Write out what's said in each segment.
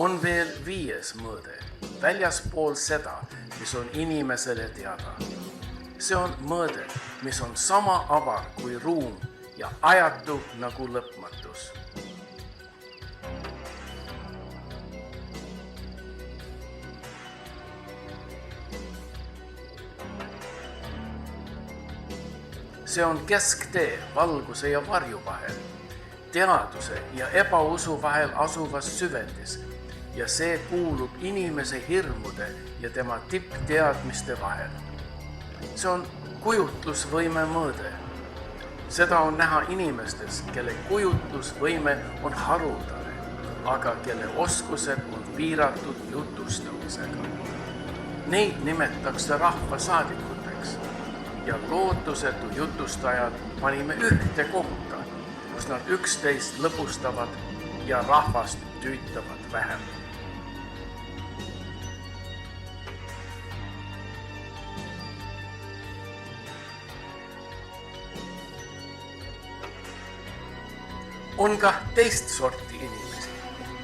On veel viies mõõde, väljaspool seda, mis on inimesele teada. See on mõõde, mis on sama avar kui ruum ja ajatu nagu lõpmatus. See on kesktee valguse ja varju vahel, teaduse ja ebausu vahel asuvas süvendis ja see kuulub inimese hirmude ja tema tippteadmiste vahel. See on kujutlusvõime mõõde. Seda on näha inimestes, kelle kujutlusvõime on haruldane, aga kelle oskused on piiratud jutustamisega. Neid nimetakse rahvasaadikuteks ja lootusetu jutustajad panime ühte kohta, kus nad üksteist lõbustavad ja rahvast tüütavad vähem. On ka teist sorti inimesi,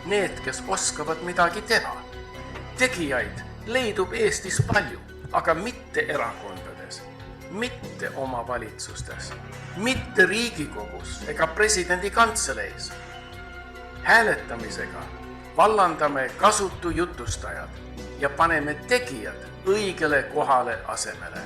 need, kes oskavad midagi teha. Tegijaid leidub Eestis palju, aga mitte erakondades, mitte omavalitsustes, mitte Riigikogus ega presidendi kantseleis. Hääletamisega vallandame kasutu jutustajad ja paneme tegijad õigele kohale asemele.